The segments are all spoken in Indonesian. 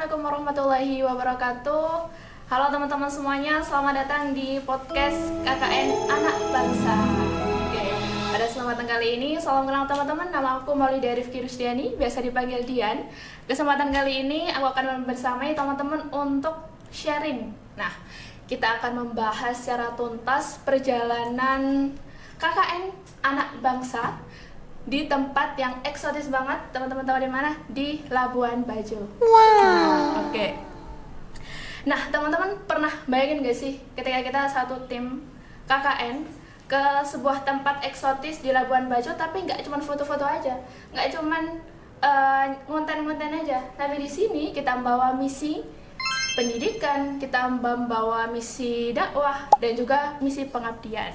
Assalamualaikum warahmatullahi wabarakatuh. Halo teman-teman semuanya, selamat datang di podcast KKN Anak Bangsa. Oke, pada kesempatan kali ini, salam kenal teman-teman. Nama aku Maulida Rifki Rusdiani, biasa dipanggil Dian. Kesempatan kali ini aku akan bersamai teman-teman untuk sharing. Nah, kita akan membahas secara tuntas perjalanan KKN Anak Bangsa di tempat yang eksotis banget. Teman-teman tahu di mana? Di Labuan Bajo. Wow. Oke. Nah, teman-teman pernah bayangin gak sih ketika kita satu tim KKN ke sebuah tempat eksotis di Labuan Bajo, tapi nggak cuma foto-foto aja, nggak cuma ngonten-ngonten aja, tapi di sini kita membawa misi pendidikan, kita membawa misi dakwah dan juga misi pengabdian.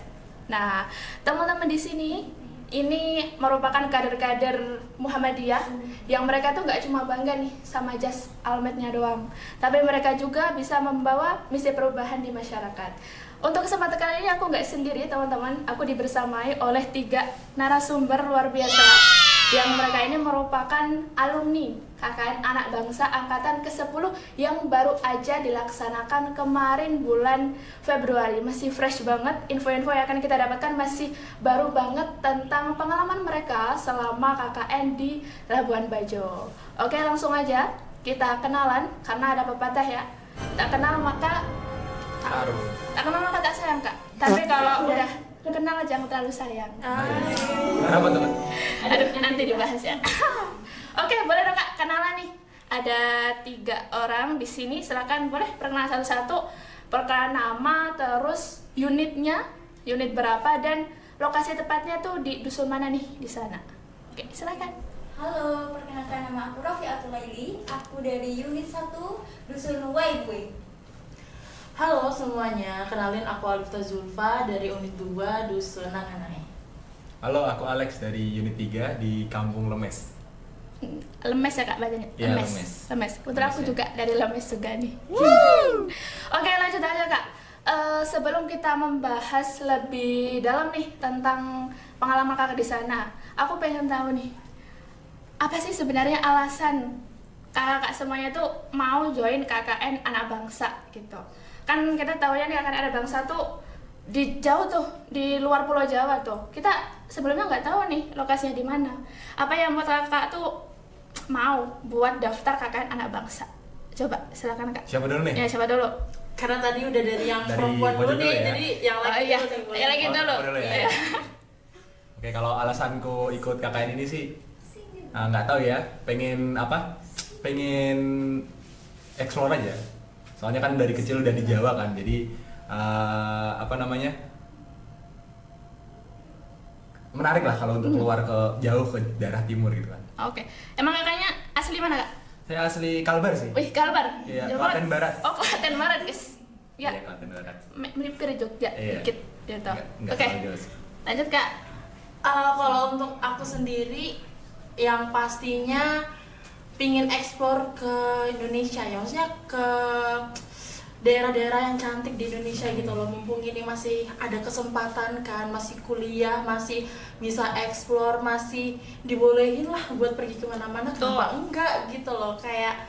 Nah, teman-teman di sini ini merupakan kader-kader Muhammadiyah yang mereka tuh nggak cuma bangga nih sama jas almetnya doang, tapi mereka juga bisa membawa misi perubahan di masyarakat. Untuk kesempatan kali ini aku nggak sendiri teman-teman, aku dibersamai oleh 3 narasumber luar biasa yang mereka ini merupakan alumni KKN Anak Bangsa angkatan ke-10 yang baru aja dilaksanakan kemarin bulan Februari. Masih fresh banget, info-info yang akan kita dapatkan masih baru banget tentang pengalaman mereka selama KKN di Labuan Bajo. Oke, langsung aja kita kenalan karena ada pepatah ya, tak kenal maka tak kenal maka tak sayang Kak. Tapi kalau udah kenal jangan terlalu sayang. Kenapa teman? Aduh, nanti dibahas ya. Oke, boleh dong Kak, kenalan nih. Ada 3 orang di sini, silakan boleh perkenalan satu-satu. Perkenalan nama, terus unitnya, unit berapa, dan lokasi tepatnya tuh di dusun mana nih di sana. Oke, silakan. Halo, perkenalkan nama aku Rafiatul Laili. Aku dari unit 1 dusun Waibwe. Halo semuanya, kenalin aku Alifta Zulfa dari unit 2 Dusun Nanganai. Halo, aku Alex dari unit 3 di Kampung Lemes. Lemes ya Kak bacanya? Iya, Lemes. Kebetulan aku Lemes, ya. juga dari Lemes juga nih. Oke, lanjut aja Kak. Sebelum kita membahas lebih dalam nih tentang pengalaman Kakak di sana, aku pengen tahu nih, apa sih sebenarnya alasan kakak semuanya tuh mau join KKN Anak Bangsa gitu? Kan kita tahu ya nih KKN Anak Bangsa tuh di jauh tuh, di luar Pulau Jawa tuh. Kita sebelumnya nggak tahu nih lokasinya di mana. Apa yang buat kakak tuh mau buat daftar KKN Anak Bangsa? Coba silakan Kak. Siapa dulu nih? Ya, siapa dulu? Karena tadi udah dari yang Dari perempuan pojok dulu nih, dulu ya? jadi yang laki Oh iya, dulu nih, boleh. yang lagi dulu. Aku dulu ya? Iya. Oke, kalau alasanku ikut KKN ini sih nggak tahu ya, pengen explore aja. Soalnya kan dari kecil udah di Jawa kan, jadi menarik lah kalau untuk keluar jauh ke daerah timur gitu kan. Oke. Emang kakaknya asli mana Kak? Saya asli Kalbar sih. Wih, Kalbar. Iya, Jawa Klaten Barat. Oh, Klaten Barat, guys. Ya. Iya, Klaten Barat. Mirip ke Jogja Iya. dikit gitu. Nggak Oke. terlalu jauh sih. Lanjut Kak. Kalau untuk aku sendiri, yang pastinya pingin eksplor ke Indonesia ya, maksudnya ke daerah-daerah yang cantik di Indonesia gitu loh. Mumpung ini masih ada kesempatan kan, masih kuliah, masih bisa eksplor, masih dibolehin lah buat pergi kemana-mana. Kenapa enggak gitu loh, kayak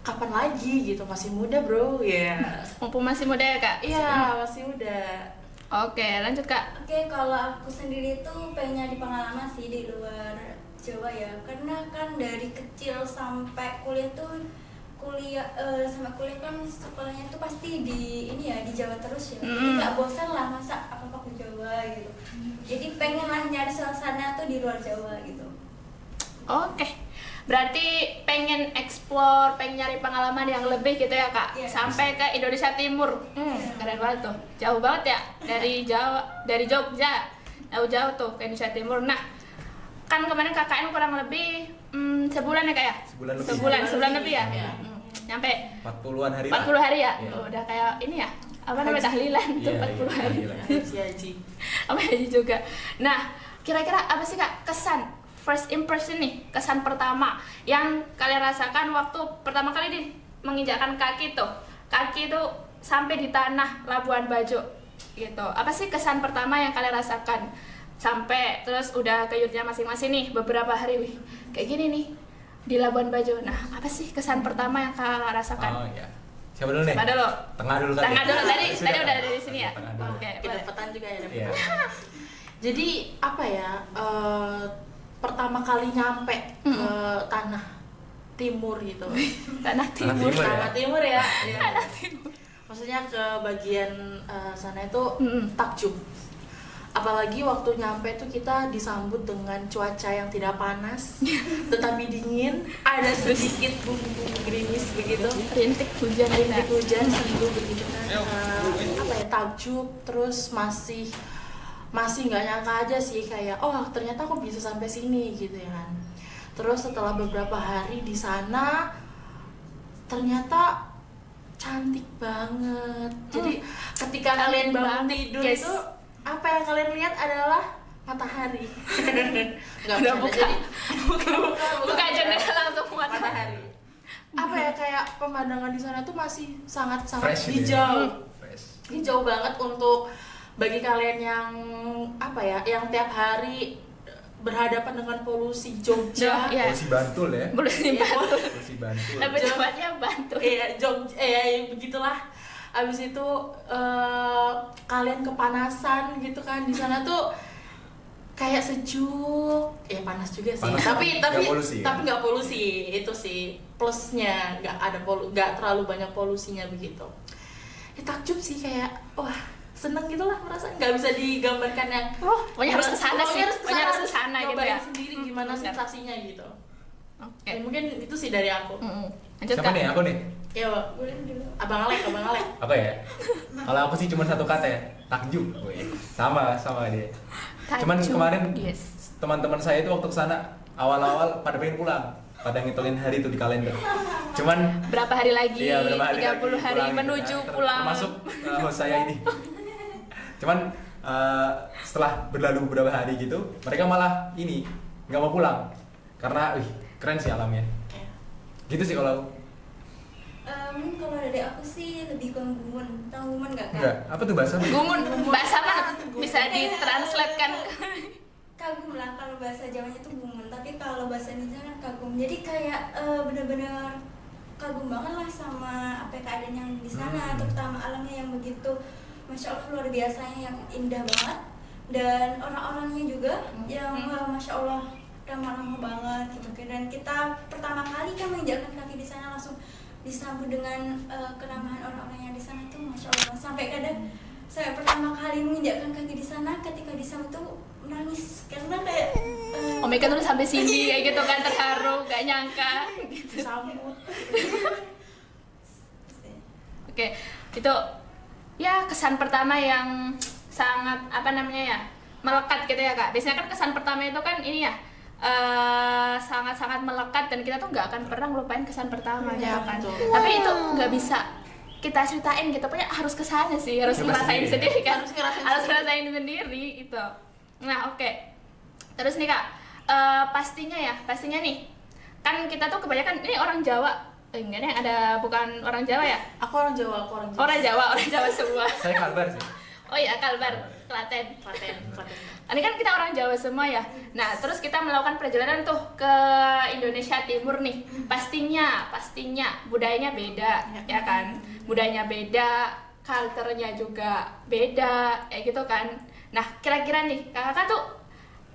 kapan lagi gitu, masih muda bro ya. Mumpung masih muda ya Kak? Iya, masih muda. Oke, lanjut Kak. Oke, kalau aku sendiri tuh pengen nyari pengalaman sih di luar Jawa ya. Karena kan dari kecil sampai kuliah tuh sampai kuliah kan sekolahnya tuh pasti di ini ya, di Jawa terus ya. Jadi nggak bosan lah masa apa ke Jawa gitu. Jadi pengen lah nyari suasana tuh di luar Jawa gitu. Oke. Berarti pengen explore, pengen nyari pengalaman yang lebih gitu ya Kak? Iya. Sampai ke Indonesia Timur. Keren banget tuh. Jauh banget ya dari Jawa, dari Jogja. Jauh-jauh tuh ke Indonesia Timur. Nah, kan kemarin KKN kurang lebih sebulan ya Kak ya? Sebulan lebih ya? Iya. Nyampe 40-an hari 40 hari ya? Iya. Udah kayak ini ya? Apa namanya, tahlilan tuh 40 hari. Si Haji. Apa Haji juga. Nah, kira-kira apa sih Kak kesan, first impression nih, kesan pertama yang kalian rasakan waktu pertama kali nih menginjakkan kaki tuh sampai di tanah Labuan Bajo gitu. Apa sih kesan pertama yang kalian rasakan? Sampai terus udah ke yurtnya masing-masing nih beberapa hari, wih kayak gini nih, di Labuan Bajo. Nah, apa sih kesan pertama yang kakak rasakan? Oh iya. Siapa dulu nih? Siapa dulu? Tengah dulu kan? Tengah dulu tadi Sudah, udah dari sini ya. Tengah dulu. Oke, boleh. Kedapatan juga ya. Iya. Jadi apa ya? Pertama kali nyampe ke tanah timur gitu. Tanah Timur. Timur ya? Tanah timur ya. Iya. Maksudnya ke bagian sana itu takjub. Apalagi waktu nyampe tuh kita disambut dengan cuaca yang tidak panas tetapi dingin, ada sedikit bumbu-bumbu gerimis begitu. Rintik hujan Rintik juga. hujan sendu begitu kan. Apa ya, takjub, terus masih nggak nyangka aja sih, kayak oh ternyata aku bisa sampai sini gitu ya kan. Terus setelah beberapa hari di sana ternyata cantik banget. Jadi ketika kalian bangun tidur Yes. itu apa yang kalian lihat adalah matahari. Enggak Udah bisa buka jendela langsung matahari. Apa ya, kayak pemandangan di sana tuh masih sangat Fresh gitu ya? hijau. Fresh. Hijau banget untuk bagi kalian yang apa ya, yang tiap hari berhadapan dengan polusi Jogja. Iya. Polusi Bantul ya? Belum Iya, Bantul. Polusi Bantul. Lebih tepatnya Bantul. Iya, begitulah. Abis itu kalian kepanasan gitu kan, di sana tuh kayak sejuk, ya panas juga sih. Panas, tapi nggak polusi, ya? tapi nggak polusi, itu sih plusnya, nggak terlalu banyak polusinya begitu. Ya, takjub sih, kayak wah seneng gitulah, merasa nggak bisa digambarkan yang Pokoknya harus kesana sih. Pokoknya harus kesana gitu cobain ya. sendiri gimana sensasinya gitu. Oke. Ya, mungkin itu sih dari aku. Lanjut Siapa Kak. nih? Aku nih? Ya, Boleh dulu. abang Alek. Apa ya? Kalau aku sih cuma satu kata ya, takjub. Wih, sama dia. Cuman Takjub, kemarin yes. teman-teman saya itu waktu kesana awal-awal pada pengen pulang, pada ngitungin hari itu di kalender. Cuman Berapa hari lagi? iya, berapa hari 30 lagi hari pulang gitu menuju kan. pulang. Termasuk host saya ini. Cuman setelah berlalu beberapa hari gitu, mereka malah ini nggak mau pulang karena keren sih alamnya. Gitu sih kalau aku. Mungkin kalau dari aku sih lebih ke gumun. Tahu gumun nggak, Kak? Enggak, apa tuh bahasa? Gumun, bahasa mana? Bisa ditranslatekan. Kagum lah, kalau bahasa Jawanya tuh gumun, tapi kalau bahasa Indonesia kan kagum. Jadi kayak bener-bener kagum banget lah sama apa keadaan yang di sana, terutama alamnya yang begitu, masya Allah, luar biasanya, yang indah banget, dan orang-orangnya juga yang masya Allah ramah-ramah banget gitu. Dan kita pertama kali kan menginjakkan kaki di sana langsung disambut dengan keramahan orang-orang yang di sana tuh masya Allah. Sampai kadang saya pertama kali menginjakkan kaki di sana, ketika disambut tuh nangis karena kayak Omega tuh sampai sini kayak gitu kan, terharu, gak nyangka gitu. Sambut. Oke, itu ya kesan pertama yang sangat apa namanya ya, melekat gitu ya Kak. Biasanya kan kesan pertama itu kan ini ya, sangat-sangat melekat dan kita tuh nggak akan pernah ngelupain kesan pertama Ya, ya kan. betul. Tapi itu nggak bisa kita ceritain gitu, pokoknya harus kesana sih, harus Coba ngerasain sendiri sendiri kan, Harus ngerasain sendiri itu. Nah oke, terus nih Kak, pastinya nih, kan kita tuh kebanyakan ini orang Jawa, enggak nih, ada bukan orang Jawa ya? Aku orang Jawa. Orang Jawa semua. Saya Kalbar sih. Oh iya, Kalbar, Klaten. Klaten. Ini kan kita orang Jawa semua ya. Nah, terus kita melakukan perjalanan tuh ke Indonesia Timur nih. Pastinya budayanya beda, ya kan? Budayanya beda, culture-nya juga beda, kayak gitu kan. Nah, kira-kira nih, kakak tuh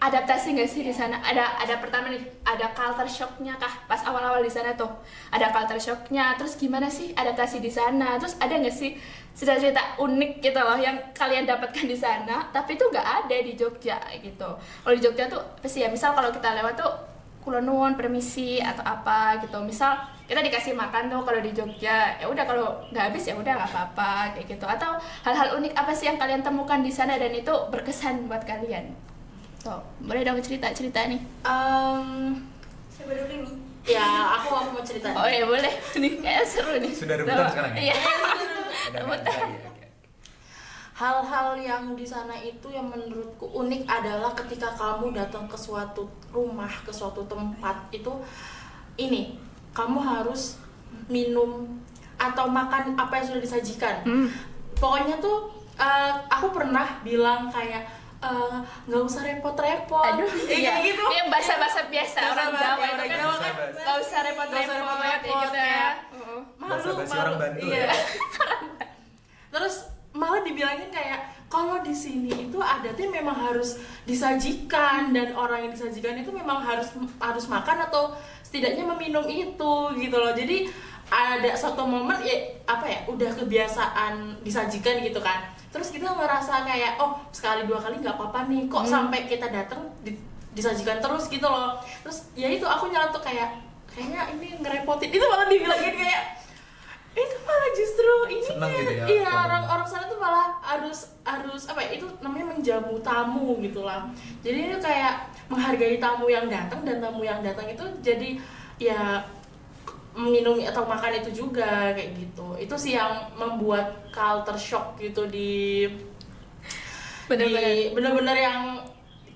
adaptasi nggak sih di sana? Ada pertama nih, ada culture shock-nya kah? Pas awal-awal di sana tuh, ada culture shock-nya. Terus gimana sih adaptasi di sana? Terus ada nggak sih cerita-cerita unik gitu loh yang kalian dapatkan di sana, tapi itu nggak ada di Jogja gitu. Kalau di Jogja tuh apa sih ya? Misal kalau kita lewat tuh kula nuwun permisi atau apa gitu. Misal kita dikasih makan tuh kalau di Jogja, ya udah, kalau nggak habis ya udah nggak apa-apa kayak gitu. Atau hal-hal unik apa sih yang kalian temukan di sana dan itu berkesan buat kalian? Tuh, boleh dong cerita nih. siapa dulu nih? Ya, aku mau cerita. Oh ya boleh, nih kayak seru nih. Sudah rebutan Tuh, sekarang ya? Iya. Udah Rebutan. lagi, oke. Hal-hal yang di sana itu yang menurutku unik adalah ketika kamu datang ke suatu rumah, ke suatu tempat itu, ini kamu harus minum atau makan apa yang sudah disajikan. Pokoknya tuh aku pernah bilang kayak, nggak usah repot-repot. Aduh, kayak gitu. Iya, bahasa-bahasa biasa orang Bahasa Jawa itu orang kan. Jawa kan. Nggak usah repot-repot kayak gitu ya. Bahasa-bahasa orang Bandung iya. ya. Terus malah dibilangin kayak kalau di sini itu adatnya memang harus disajikan dan orang yang disajikan itu memang harus makan atau setidaknya meminum itu gitu loh. Jadi ada suatu momen ya apa ya udah kebiasaan disajikan gitu kan. Terus kita ngerasa kayak oh sekali dua kali nggak apa-apa nih kok sampai kita datang disajikan terus gitu loh. Terus ya itu aku nyeletuk kayaknya ini ngerepotin. Itu malah dibilangin kayak itu malah justru ini Senang gitu ya, iya teman-teman. orang sana tuh malah harus apa ya itu namanya menjamu tamu gitu lah. Jadi itu kayak menghargai tamu yang datang dan tamu yang datang itu jadi ya minum atau makan itu juga kayak gitu. Itu sih yang membuat culture shock gitu di bener-bener yang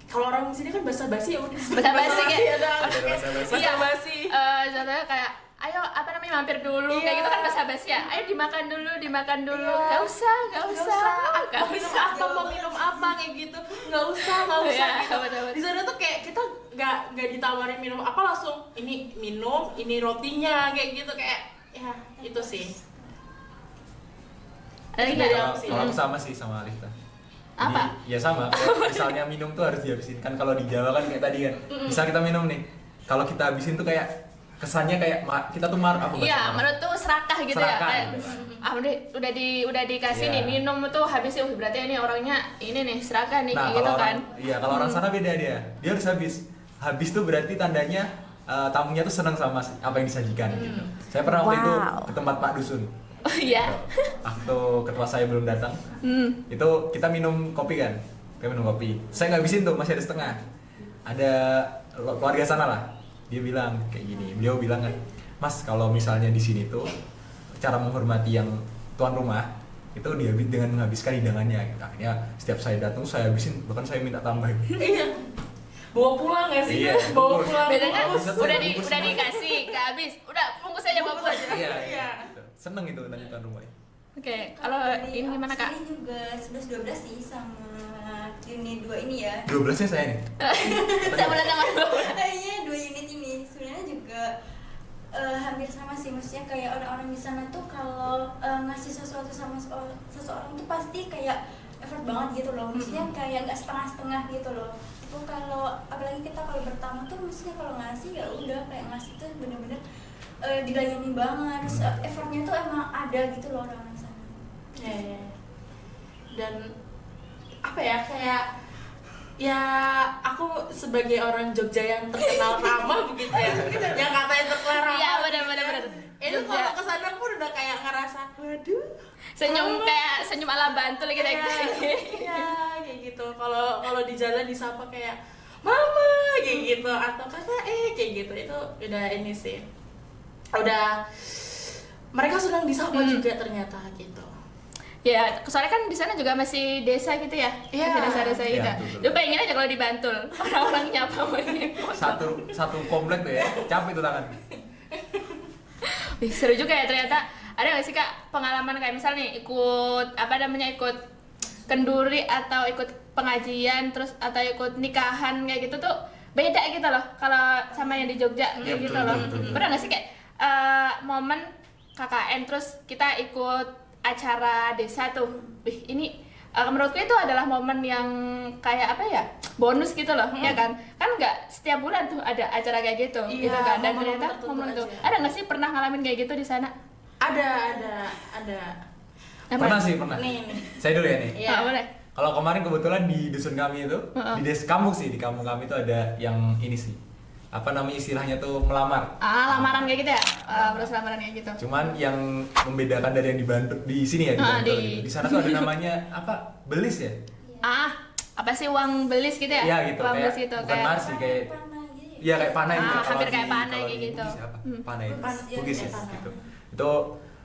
kalau orang di sini kan basa-basi ya udah Basa-basi kayak- ada Basa-basi. Iya. basa-basi. Contohnya kayak ayo apa namanya mampir dulu Iya. kayak gitu kan basa-basi ya. Ayo dimakan dulu. Iya. Nggak usah. Mau minum apa mau minum apa kayak gitu nggak usah Iya, gitu. betul-betul. Di sana tuh kayak kita nggak ditawarin minum apa langsung ini minum ini rotinya kayak gitu kayak ya itu sih. Ada lagi Dari nggak? aku sih. Kalau aku sama sih sama Alifta. Apa? Ya sama, kayak misalnya minum tuh harus dihabisin. Kan kalau di Jawa kan kayak tadi kan, misal kita minum nih, kalau kita habisin tuh kayak kesannya kayak kita tuh apa bahasa Iya, marah? menurut tuh serakah gitu ya. Serakah, Kayak, gitu. udah dikasih Iya. nih minum tuh habis berarti ini orangnya ini nih serakah nih Nah, kayak gitu kalau kan. kalau orang sana beda dia harus habis. Habis tuh berarti tandanya tamunya tuh senang sama apa yang disajikan gitu. Saya pernah waktu itu ke tempat Pak Dusun. Oh iya. Waktu ketua saya belum datang, itu kita minum kopi kan, saya nggak habisin tuh, masih ada setengah. Ada keluarga sana lah, dia bilang kayak gini, beliau bilang kan, Mas kalau misalnya di sini tuh cara menghormati yang tuan rumah itu dihabis dengan menghabiskan hidangannya. Akhirnya setiap saya datang saya habisin, bahkan saya minta tambah. Iya. Bawa pulang nggak sih? Iya, Bawa bungkus. pulang. Bedanya Bungkus. udah dikasih, nggak habis. Udah bungkus aja bungkus aja. Iya, Iya. gitu. Seneng itu nanti tuan rumah. Oke, kalau ini gimana Kak? Ini juga 11-12 sih sama unit 2 ini ya. 12-nya saya nih. Sama sama. Kayaknya 2 unit ini sebenarnya juga hampir sama sih, maksudnya kayak orang-orang di sana tuh kalau ngasih sesuatu sama seseorang tuh pasti kayak effort banget gitu loh, maksudnya kayak nggak setengah-setengah gitu loh. Itu kalau apalagi kita kalau bertamu tuh maksudnya kalau ngasih ya udah kayak ngasih tuh bener-bener dilayani banget, terus effortnya tuh emang ada gitu loh orang-orang sana. Ya. Dan apa ya kayak ya aku sebagai orang Jogja yang terkenal ramah begitu ya, yang katanya terkenal ramah. Iya, benar. Itu Jogja. kalau kesana pun udah kayak ngerasa, waduh, Senyum kayak senyum ala Bantul gitu ya. Iya, kayak gitu. Kalau di jalan disapa kayak mama kayak gitu atau kakak kayak gitu itu udah ini sih. Udah mereka senang disapa juga ternyata gitu. Ya, soalnya kan di sana juga masih desa gitu ya. Iya. Masih desa-desa gitu. Iya, betul. Lu bayangin aja kalau di Bantul, orang-orang nyapa Satu komplek tuh ya, capek tuh tangan. Wih, seru juga ya ternyata. Ada nggak sih Kak pengalaman kayak misal nih ikut ikut kenduri atau ikut pengajian terus atau ikut nikahan kayak gitu tuh beda gitu loh kalau sama yang di Jogja kayak Iya, gitu betul, loh. betul. Pernah nggak sih kayak momen KKN terus kita ikut acara desa tuh. Wih, ini menurutku itu adalah momen yang kayak apa ya, bonus gitu loh, ya kan? Kan nggak setiap bulan tuh ada acara kayak gitu, Iya, gitu kan? Dan momen-momen ternyata tertentu momen itu aja. ada nggak sih pernah ngalamin kayak gitu di sana? Ada. Apa? Pernah sih, pernah. Nih. Saya dulu ya nih. Iya. Boleh. Kalau kemarin kebetulan di dusun kami itu, di di kampung kami itu ada yang ini sih. Apa namanya istilahnya tuh melamar. Lamaran kayak gitu ya? Terus lamaran kayak gitu. Cuman yang membedakan dari yang di Bandung di sini ya di Bantul di- gitu. Di sana tuh ada namanya apa? Belis ya? Apa sih uang belis gitu ya? Iya gitu, Uang kayak belis gitu bukan kayak marsi kayak Panah gitu ya. iya kayak panah gitu. Kalau hampir di- kayak panah kalau kayak di gitu. Bugis apa? Panah itu. Bugis, iya, Bugis ya, kayak panah. gitu. Itu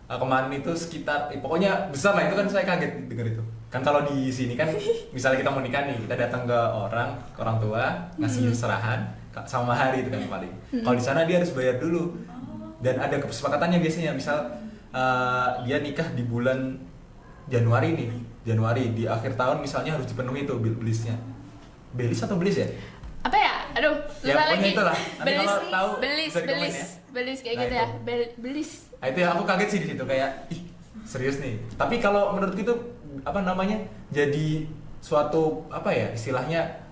kemarin itu sekitar pokoknya besar lah itu kan, saya kaget denger itu. Kan kalau di sini kan misalnya kita mau nikah nih, kita datang ke orang tua, ngasih serahan sama hari itu kan paling. Kalau di sana dia harus bayar dulu. Dan ada kesepakatannya biasanya, misal dia nikah di bulan Januari nih. Januari, di akhir tahun misalnya harus dipenuhi tuh bill-listnya. Belis atau belis ya? Apa ya? Aduh, Ya, susah pokoknya lagi. itulah. Nanti kalau tahu bisa di komen ya. Belis kayak Nah, gitu itu. ya. Belis. Nah, itu ya aku kaget sih di situ kayak ih, serius nih. Tapi kalau menurutku itu apa namanya? Jadi suatu apa ya istilahnya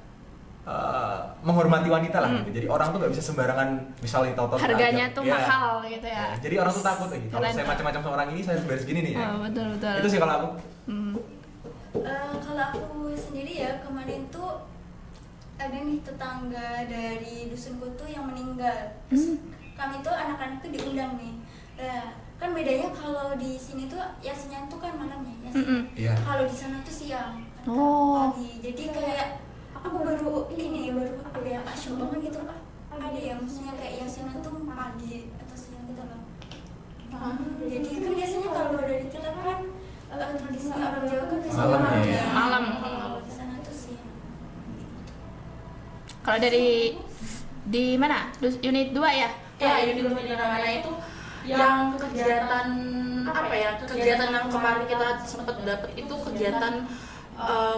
menghormati wanita lah gitu. Jadi orang tuh nggak bisa sembarangan misalnya tahu-tahu Harganya aja. tuh Ya. mahal gitu ya. Ya, jadi orang tuh takut kalau Keren, saya Kak. macam-macam sama orang ini saya harus bayar segini nih ya. Oh, betul. Itu sih kalau aku. Hmm. Kalau aku sendiri ya kemarin tuh ada nih tetangga dari dusunku tuh yang meninggal. Terus kami tuh anak-anak tuh diundang nih. Nah, kan bedanya kalau di sini tuh yasinnya tuh kan malam ya. Iya. Kalau di sana tuh siang. Oh. Pagi. Jadi kayak aku baru ya asyik banget gitu ah. Ada ya maksudnya kayak yasinnya tuh pagi atau siang gitu loh. Jadi kan biasanya kalau dari kita kan tradisi orang Jawa kan biasanya Malam malam ya. ya. Malam. Kalau di sana tuh siang. Kalau dari di mana? Unit 2 ya? Ya, unit di mana itu yang kegiatan apa ya? Kegiatan yang kemarin kita sempat dapat itu kegiatan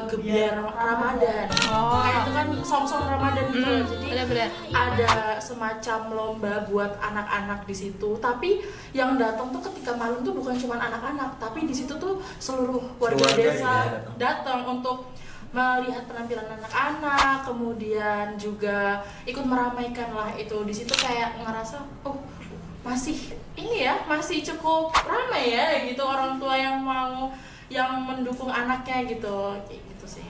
gebiar Ramadan. Oh. Kayak itu kan song-song Ramadan gitu loh. Jadi Benar-benar. ada semacam lomba buat anak-anak di situ. Tapi yang datang tuh ketika malam tuh bukan cuma anak-anak, tapi di situ tuh seluruh warga Keluarga desa juga datang untuk melihat penampilan anak-anak, kemudian juga ikut meramaikan lah itu. Di situ kayak ngerasa masih ini ya, masih cukup ramai ya gitu, orang tua yang mendukung anaknya gitu, kayak gitu sih.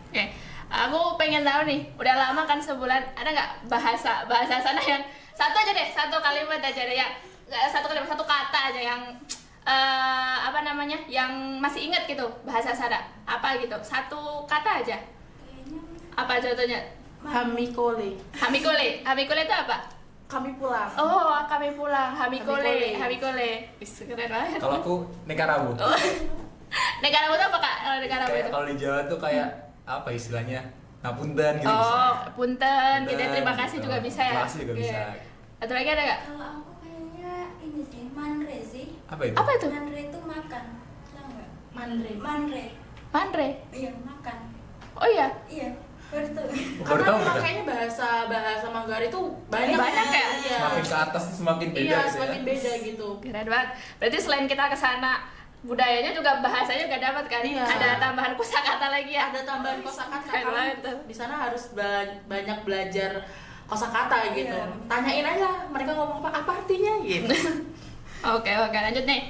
Oke, aku pengen tahu nih, udah lama kan sebulan, ada nggak bahasa sana yang satu aja deh, satu kalimat aja deh ya, nggak satu kalimat, satu kata aja yang apa namanya, yang masih ingat gitu bahasa sana, apa gitu, satu kata aja, Kayaknya apa contohnya? Hamikole, Hamikole itu apa? kami pulang. Oh, kami pulang, Hamikole. Hamikole, Wis, keren banget. Kalau aku nekarabu. Negara itu apa kak? Kalau negara Kayak itu? kalau di Jawa tuh kayak apa istilahnya? Ngapunten gitu. Oh, punten, gitu ya, Punten, terima kasih gitu. juga bisa ya. Terima kasih juga Oke. bisa. Atau lagi ada nggak? kalau aku kayaknya ini sih manre sih. Apa itu? Apa itu? Manre itu makan. Tahu nggak? Mandre. Manre. Mandre. Iya, makan. Oh iya. Iya, baru tahu. Baru Karena tahu memang kita. kayaknya bahasa Manggarai itu banyak Banyak ya? Iya. Semakin ke atas tuh semakin beda Iya, gitu semakin ya. beda gitu. Keren banget. Berarti selain kita ke sana, budayanya juga bahasanya juga dapat kan? Iya. Ada tambahan kosakata lagi ya. Ada tambahan kosakata. Keren Karena banget tuh. di sana harus banyak belajar kosakata gitu. Iya. Tanyain aja mereka ngomong apa artinya gitu. Oke, lanjut nih.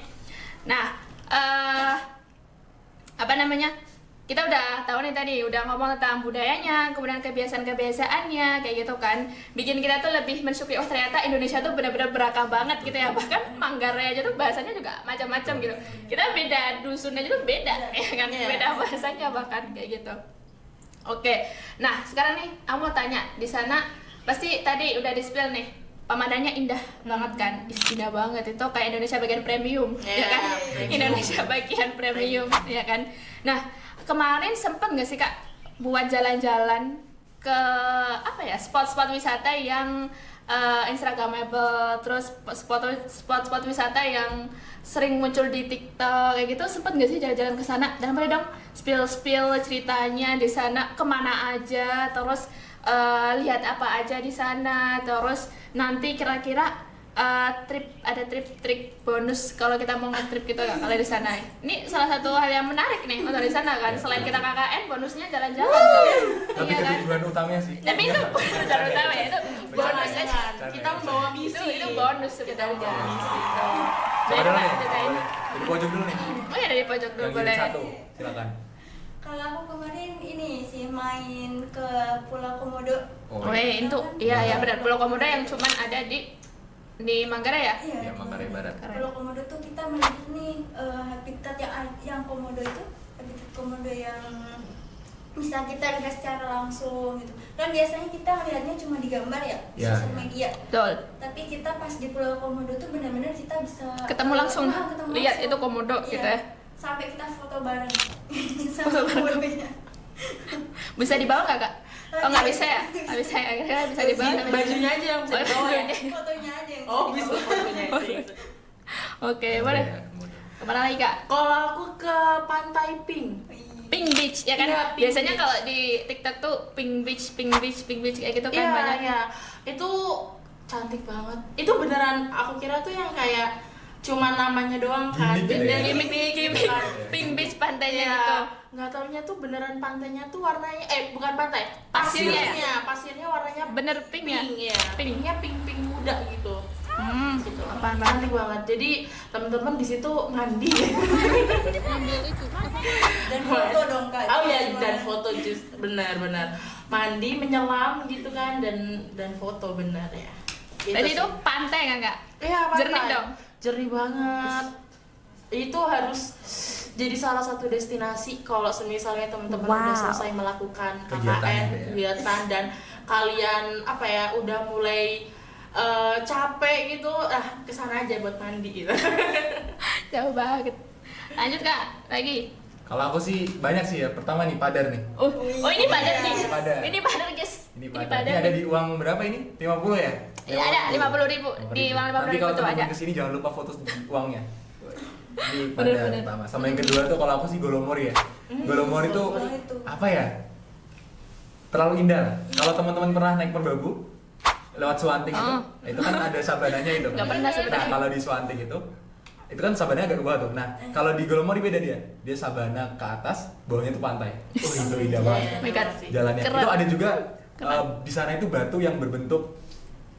Nah, apa namanya? Kita udah tahu nih tadi, udah ngomong tentang budayanya, kemudian kebiasaan-kebiasaannya, kayak gitu kan. Bikin kita tuh lebih mensyukuri, oh ternyata Indonesia tuh benar-benar beragam banget gitu ya. Bahkan Manggarai aja tuh bahasanya juga macam-macam gitu. Kita beda, dusunnya juga beda, ya kan? Iya. Beda bahasanya bahkan, kayak gitu. Oke, nah sekarang nih, aku mau tanya, di sana pasti tadi udah di-spill nih, pemandangannya indah banget kan? Indah banget, itu kayak Indonesia bagian premium, ya Iya, kan? premium. Indonesia bagian premium, ya kan? Nah, kemarin sempet nggak sih kak buat jalan-jalan ke apa ya spot-spot wisata yang instagramable, terus spot-spot wisata yang sering muncul di TikTok kayak gitu, sempet nggak sih jalan-jalan ke sana? Dan boleh dong spill ceritanya di sana, kemana aja, terus lihat apa aja di sana, terus nanti kira-kira ada trip bonus kalau kita mau nge-trip gitu kalau di sana. Ini salah satu hal yang menarik nih kalau di sana kan. Selain kita KKN, bonusnya jalan-jalan tuh. Tapi Iya kan? ketujuan utamanya sih. Tapi itu jalan utama ya, itu bonus aja. Jangan. Kita membawa misi. Itu bonus sebenarnya. Coba dulu nih. Ceritain. Dari pojok dulu nih. Oh ya dari pojok dulu Yang boleh. unit 1, silakan. Kalau aku kemarin ini sih main ke Pulau Komodo. Oh itu iya benar, Pulau Komodo yang cuman ada di Manggarai ya? Iya, Manggarai Barat. Keren. Pulau Komodo tuh kita melihat nih habitat yang Komodo itu, habitat Komodo yang bisa kita lihat secara langsung gitu. Kan biasanya kita lihatnya cuma di gambar ya, di Iya. sosial media. Betul. Tapi kita pas di Pulau Komodo tuh benar-benar kita bisa Ketemu langsung, ketemu lihat langsung. itu Komodo Iya. gitu ya. Sampai kita foto bareng. Foto bareng. Komodonya. Bisa dibawa nggak kak? Oh nggak bisa ya? Nggak bisa ya? Akhirnya bisa dibawa. Bajunya aja yang bisa dibawa ya. Fotonya aja yang Oh, bisa fotonya itu. Oke boleh. Kemana lagi kak? Kalau aku ke Pantai Pink. Oh, iya. pink beach ya kan? Iya, pink Biasanya beach. kalau di TikTok tuh pink beach kayak gitu kan Iya, banyak. iya. Itu cantik banget. Itu beneran aku kira tuh yang kayak cuma namanya doang kan. Gimmick gitu ya? Gimmick gitu kan. pink beach pantainya Iya. gitu. Nggak taunya tuh beneran pantainya tuh warnanya bukan pantai. Pasirnya. Pasirnya warnanya Bener pink ya? pink ya. Pink. Pinknya pink muda gitu. Gitu. Apaan? Cantik banget. Jadi teman-teman di situ mandi. Dan foto dong kak. Oh ya, Cuma- dan foto benar-benar mandi menyelam gitu kan dan foto benar ya. Gitu Tadi sih. itu pantai kan Kak? Iya, pantai. Jernih dong? Jernih banget. Itu harus jadi salah satu destinasi kalau misalnya teman-teman udah selesai melakukan Kegiatan KKN, gitu ya. kegiatan dan kalian udah mulai capek gitu, kesana aja buat mandi gitu. Jauh banget. Lanjut Kak, lagi. Kalau aku sih banyak sih ya. Pertama nih Padar nih. Oh ini Padar nih. Ini Padar. Ini Padar guys. Ini Padar. Ini ada di uang berapa ini? 50 ya? Iya, ada 50.000 di uang 50.000 Nanti kalau tuh ada. teman-teman kesini jangan lupa foto uangnya. Ini Bener, Padar bener. pertama. Sama yang kedua tuh kalau aku sih Golomori ya. Golomori itu itu. apa ya? Terlalu indah. Kalau teman-teman pernah naik Merbabu lewat Suwanting itu kan ada sabananya itu. Nggak pernah sebenarnya. Nah, kalau di Suwanting itu kan sabananya agak ke bawah tuh. Nah, kalau di Golomori beda dia. Dia sabana ke atas, bawahnya itu pantai. Oh, itu indah banget. Oh my God. Jalannya. Keren. Itu ada juga Keren. di sana itu batu yang berbentuk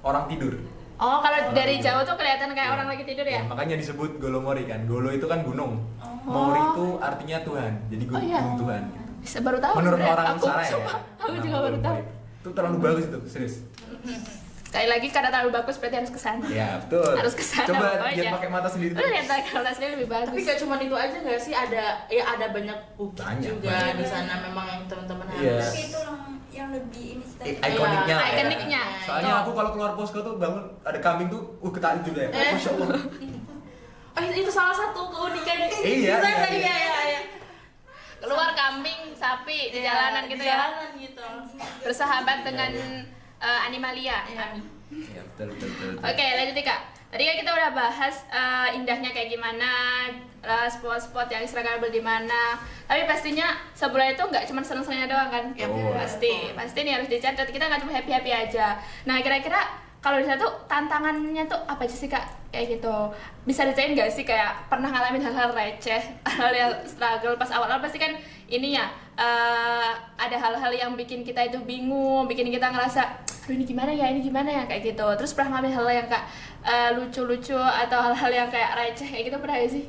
orang tidur. Oh kalau dari Orang jauh tidur. tuh kelihatan kayak Iya. orang lagi tidur ya? Ya, makanya disebut Golomori kan. Golo itu kan gunung. Mori itu artinya Tuhan. Jadi Oh, iya. gunung Tuhan. Bisa baru tahu. Menurut sebenarnya. orang aku, sana ya. sumpah, aku Nama juga baru tahu. Golomori. Itu terlalu bagus itu, serius. Sekali lagi karena terlalu bagus berarti harus kesana. Ya, betul. Harus kesana, Coba pokoknya. lihat pakai mata sendiri Lu tuh. lihat kalau sendiri lebih bagus. Tapi gak cuma itu aja nggak sih, ada banyak bukit Banyak, juga banyak. di sana memang yang teman-teman Iya. harus. Tapi itu yang lebih ini sih tadi. Ikoniknya lah ya. Ikoniknya. Soalnya Tuh. aku kalau keluar posko tuh bangun ada kambing tuh, ketarik juga ya. Masya Allah. Oh itu salah satu keunikan di Iya, sana, iya. iya. Keluar kambing, sapi di Iya, jalanan di gitu ya. jalanan gitu. Bersahabat dengan Iya, animalia. Iya. Ami. Iya, betul. Oke, lanjut nih Kak. Tadi kan kita udah bahas indahnya kayak gimana, spot-spot yang instagramable di mana. Tapi pastinya sebulan itu nggak cuma seneng-senengnya doang kan? Iya, Oh. Pasti ini harus dicatat. Kita nggak cuma happy-happy aja. Nah, kira-kira kalau di sana tuh tantangannya tuh apa aja sih Kak? Kayak gitu. Bisa diceritain nggak sih kayak pernah ngalamin hal-hal receh, hal yang struggle pas awal-awal pasti kan ininya ada hal-hal yang bikin kita itu bingung, bikin kita ngerasa, aduh ini gimana ya kayak gitu. Terus pernah ngalamin hal yang kayak lucu-lucu atau hal-hal yang kayak receh kayak gitu pernah gak sih?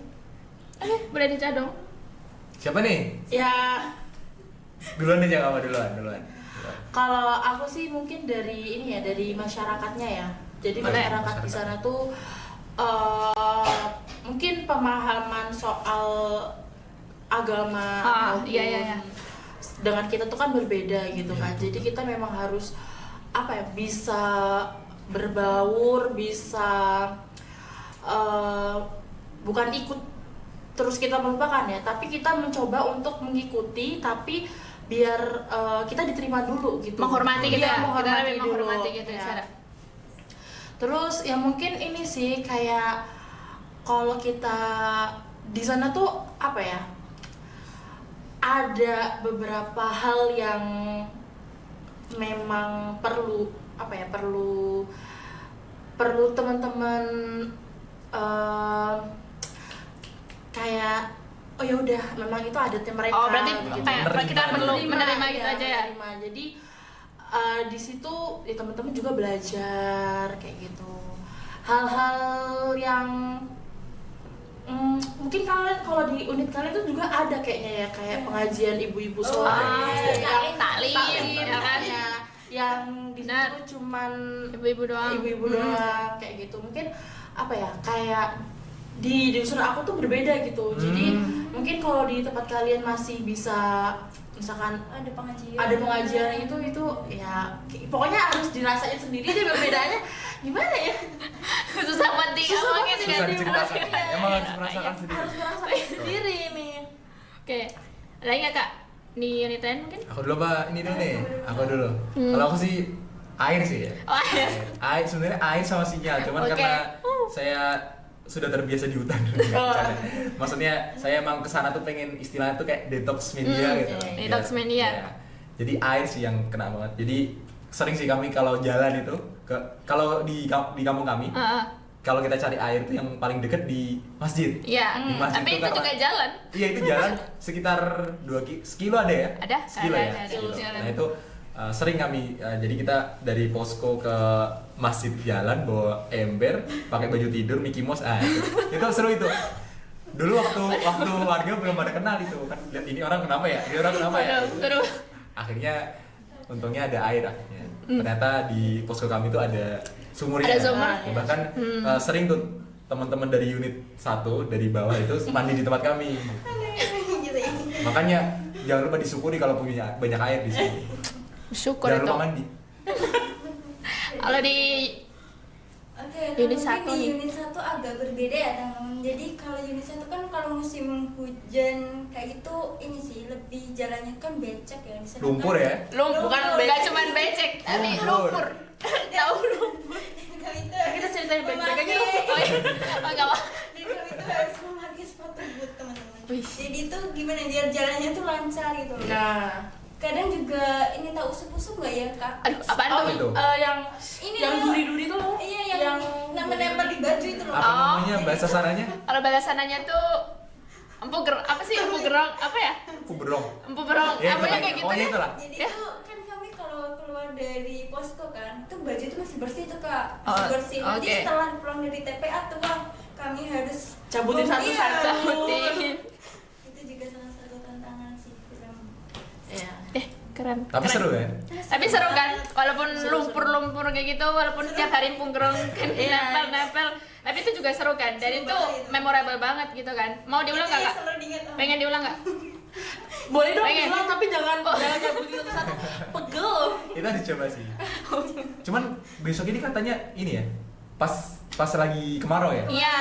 Oke, boleh dicatat dong. Siapa nih? Ya Duluan aja kamu duluan. kalau aku sih mungkin dari ini ya, dari masyarakatnya ya. Jadi Boleh. masyarakat di sana tuh mungkin pemahaman soal agama maupun iya. dengan kita tuh kan berbeda gitu kan. Jadi kita memang harus bisa berbaur, bisa bukan ikut terus kita melupakan ya, tapi kita mencoba untuk mengikuti, tapi biar kita diterima dulu gitu. Menghormati gitu Iya, ya. Kita lebih dulu. menghormati gitu Ya. cara. Terus ya mungkin ini sih kayak kalau kita di sana tuh ada beberapa hal yang memang perlu teman-teman kayak oh ya udah memang itu adatnya mereka. Oh, berarti gitu. kayak kita perlu menerima gitu ya, aja ya. menerima. Jadi di situ ya teman-teman juga belajar kayak gitu hal-hal yang mungkin kalian kalau di unit kalian itu juga ada kayaknya ya, kayak pengajian ibu-ibu sore iya. Taklim, ya kan? ya, yang di Benar. situ cuman Ibu-ibu doang. ibu-ibu doang kayak gitu. Mungkin kayak di unsur aku tuh berbeda gitu. Jadi mungkin kalau di tempat kalian masih bisa misalkan Ada pengajian. ada pengajian itu ya pokoknya harus dirasain sendiri deh perbedaannya gimana ya. Susah buat diomongin Susah kan? diceritakan. Emang harus merasakan sendiri. Harus merasain sendiri nih. Oke, ada nggak Kak? Di unit lain mungkin? Aku dulu apa? Ini dulu nih. Aku dulu. Kalau aku sih air sih ya. Oh, air. Air sebenarnya air sama sinyal, cuman Oke. karena saya sudah terbiasa di hutan. Maksudnya saya emang kesana tuh pengen istilahnya tuh kayak detox media gitu. Detox media. Ya. Jadi air sih yang kena banget. Jadi sering sih kami kalau jalan itu kalau di kampung kami kalau kita cari air tuh yang paling deket di masjid. Iya. Di masjid Tapi tuh itu karena- juga jalan. Iya itu jalan sekitar 2 sekilo ada ya? Ada, Sekilo ada, ya. ada, Sekilo. jalan. Nah itu sering kami jadi kita dari posko ke masjid jalan bawa ember, pakai baju tidur Mickey Mouse. Itu seru itu. Dulu waktu warga belum pada kenal itu kan. Lihat ini orang kenapa ya? Ini orang kenapa ya? Seru. Akhirnya untungnya ada air akhirnya. Ternyata di posko kami itu ada sumurnya. Ada sumur. Bahkan sering tuh teman-teman dari unit 1 dari bawah itu mandi di tempat kami. Gitu ya. Makanya jangan lupa disyukuri kalau punya banyak air di sini. Syukur Jangan itu. lupa mandi. Kalau di Oke, Unit kalau satu mungkin di nih. unit 1 agak berbeda ya teman-teman. Jadi kalau unit 1 kan kalau musim hujan kayak gitu ini sih lebih jalannya kan becek ya. Di sana Lumpur kan- ya. lumpur, Bukan nggak becek. cuman becek, tapi Lumpur. lumpur. Tahu lumpur. Kami itu Kita ceritain baik-baik aja. Oh iya, oh nggak apa. Dan kami itu harus memakai sepatu boot teman-teman. Wih. Jadi itu gimana biar jalannya tuh lancar gitu loh. Nah, Kadang juga ini tahu usap-usap nggak ya kak? Aduh, apaan oh, tuh? itu? yang Ini yang loh. duri-duri tuh loh. Iya yang nempel di baju itu loh. Apa Oh. namanya bahasa sananya? Kalau balasannya tuh apa sih empu gerong apa ya? Kuberong. Empu berong, Ya, apa ya itulah. kayak gitu Pokoknya deh. itulah. Jadi Ya. tuh kan kami kalau keluar dari posko kan, tuh baju itu masih bersih tuh kak, Oh, masih bersih. Nanti oke. setelah pulang dari TPA tuh Bang, kami harus Cabutin satu-satu. Iya. Cabutin. Itu juga salah satu tantangan sih film. Iya. Keren. Tapi keren. seru ya. Tapi seru kan, walaupun Seru. lumpur-lumpur kayak gitu, walaupun tiap hari punggerong kan Iya. nempel, tapi itu juga seru kan. Dan Seru itu banget itu. memorable banget gitu kan. Mau diulang Itu nggak yang kak? selalu diingat. Pengen diulang nggak? Boleh dong Pengen. bilang tapi jangan nyabutin satu-satu. Pegel. Kita dicoba sih. Cuman besok ini katanya ini ya. Pas lagi kemarau ya. Iya,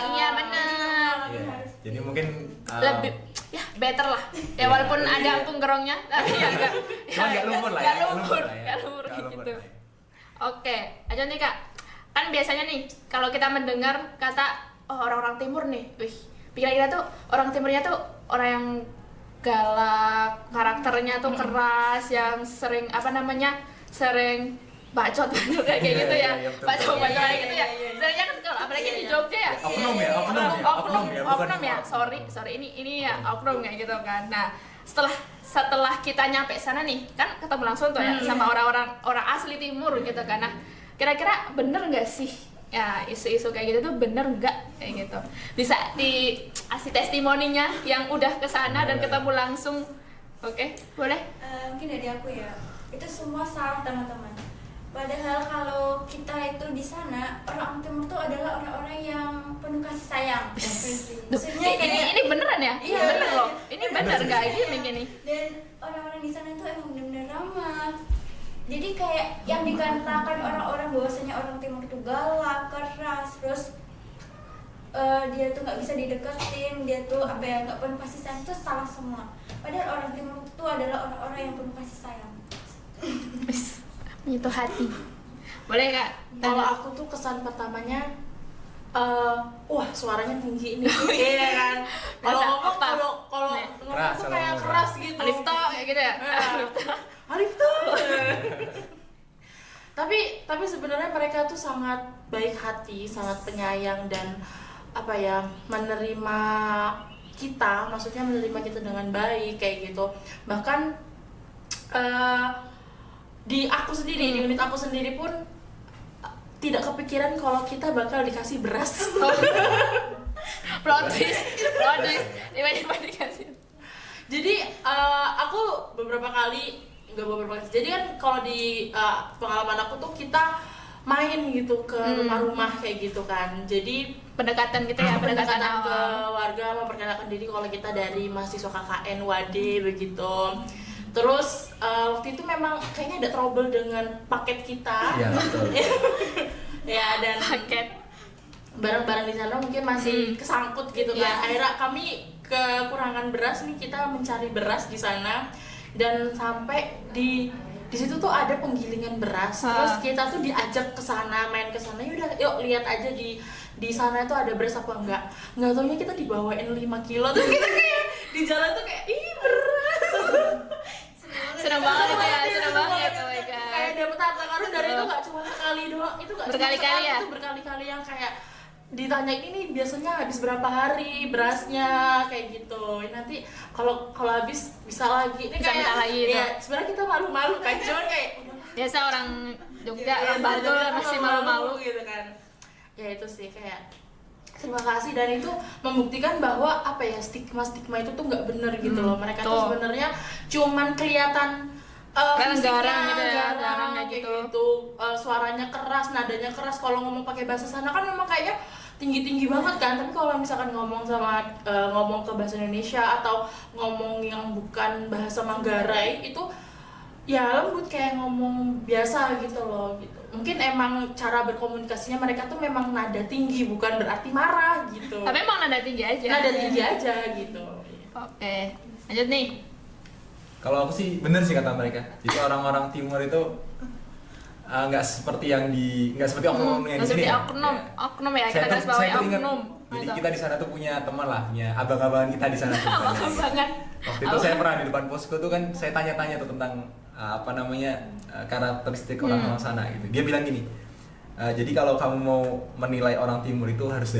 iya benar. Iya. Jadi mungkin Lebih, ya better lah. Ya walaupun ada punggerongnya, tapi ya enggak. Cuman nggak lumpur lah ya, Nggak nggak lumpur, lumpur lah ya. nggak lumpur Nggak kayak lumpur gitu. lah ya. Oke, aja nih kak. Kan biasanya nih kalau kita mendengar kata orang-orang timur nih, wih, pikiran kita tuh orang timurnya tuh orang yang galak, karakternya tuh keras, yang sering sering bacot kayak gitu ya, Iya, betul. bacot kayak gitu ya. Iya. Sebenarnya kan kalau apalagi di Jogja ya, Oknum ya, oknum ya, oknum bukan ya. Sorry ini ya oknum kayak gitu kan. Nah setelah kita nyampe sana nih kan ketemu langsung tuh ya sama orang asli timur gitu kan. Nah kira-kira bener nggak sih ya isu-isu kayak gitu tuh bener nggak kayak gitu? Bisa dikasih testimoninya yang udah kesana dan ketemu langsung. Oke, boleh? Mungkin dari aku ya, itu semua salah teman-teman. Padahal kalau kita itu di sana, orang timur tuh adalah orang-orang yang penuh kasih sayang. Duh, Maksudnya kayak ini beneran ya? Iya, bener loh. bener. Ini bener nggak gini? dan orang-orang di sana itu emang benar-benar ramah. Jadi kayak yang dikatakan orang-orang bahwasanya orang timur itu galak, keras, terus dia tuh nggak bisa dideketin, dia tuh nggak penuh kasih sayang, itu salah semua. Padahal orang timur itu adalah orang-orang yang penuh kasih sayang. Menyentuh hati. Boleh kak? Kalau aku tuh kesan pertamanya wah suaranya tinggi ini. Iya kan. Kalau Biasa, ngomong oktav. kalau Nih. ngomong Keras, tuh kalau kayak ngomong keras keras. gitu. Alifto kayak gitu ya? Alif tuh. tapi sebenarnya mereka tuh sangat baik hati, sangat penyayang dan menerima kita, maksudnya menerima kita dengan baik kayak gitu. Bahkan di aku sendiri, di unit aku sendiri pun tidak kepikiran kalau kita bakal dikasih beras. Plot twist, tiba-tiba dikasih. Jadi aku beberapa kali, jadi kan kalau di pengalaman aku tuh kita main gitu ke rumah-rumah kayak gitu kan. Jadi Pendekatan gitu ya, pendekatan ke awal. warga, memperkenalkan diri kalau kita dari mahasiswa KKN Wade begitu. Terus waktu itu memang kayaknya ada trouble dengan paket kita. Iya, betul. Ya, dan Paket. barang-barang di sana mungkin masih kesangkut gitu kan. Iya. Akhirnya kami kekurangan beras nih, kita mencari beras di sana dan sampai di situ tuh ada penggilingan beras. Terus kita tuh diajak ke sana, main ke sana. Yaudah, yuk lihat aja di sana tuh ada beras apa enggak. Nggak taunya kita dibawain 5 kilo. Terus kita kayak di jalan tuh kayak ih beras. Seneng banget itu ya, seneng banget. Oh my god. Kayak dapet harta karun dari itu nggak cuma sekali doang, itu nggak cuma Berkali-kali sekali, ya? itu berkali-kali yang kayak ditanya ini biasanya habis berapa hari berasnya kayak gitu. Nanti kalau habis bisa lagi. Ini Bisa kayak minta lagi itu. ya sebenarnya kita malu-malu kan, cuman kayak Biasa orang Jogja, orang Bantul masih malu-malu. gitu kan. Ya itu sih kayak terima kasih, dan itu membuktikan bahwa apa ya, stigma itu tuh nggak bener gitu loh. Mereka tuh tuh. sebenarnya cuman kelihatan Kelihatan fisiknya, garang gitu ya, garang garangnya kayak gitu. gitu. Suaranya keras, nadanya keras. Kalau ngomong pakai bahasa sana kan memang kayaknya tinggi banget kan, tapi kalau misalkan ngomong sama ngomong ke bahasa Indonesia atau ngomong yang bukan bahasa Manggarai itu ya lembut kayak ngomong biasa gitu loh gitu. Mungkin emang cara berkomunikasinya mereka tuh memang nada tinggi, bukan berarti marah gitu. Tapi emang nada tinggi aja. Nada tinggi aja gitu. Oke, lanjut nih. Kalau aku sih bener sih kata mereka. Jadi orang-orang timur itu nggak seperti oknum yang di Nggak sini. seperti Ya. oknum ya, kita garis Saya bawahi tuh ingat, oknum. jadi Gitu. kita di sana tuh punya teman lah, punya abang-abangan kita di sana. Abang-abangan. Waktu itu saya pernah di depan posko tuh kan, saya tanya-tanya tuh tentang karakteristik orang-orang sana gitu. Dia bilang gini, jadi kalau kamu mau menilai orang timur itu harus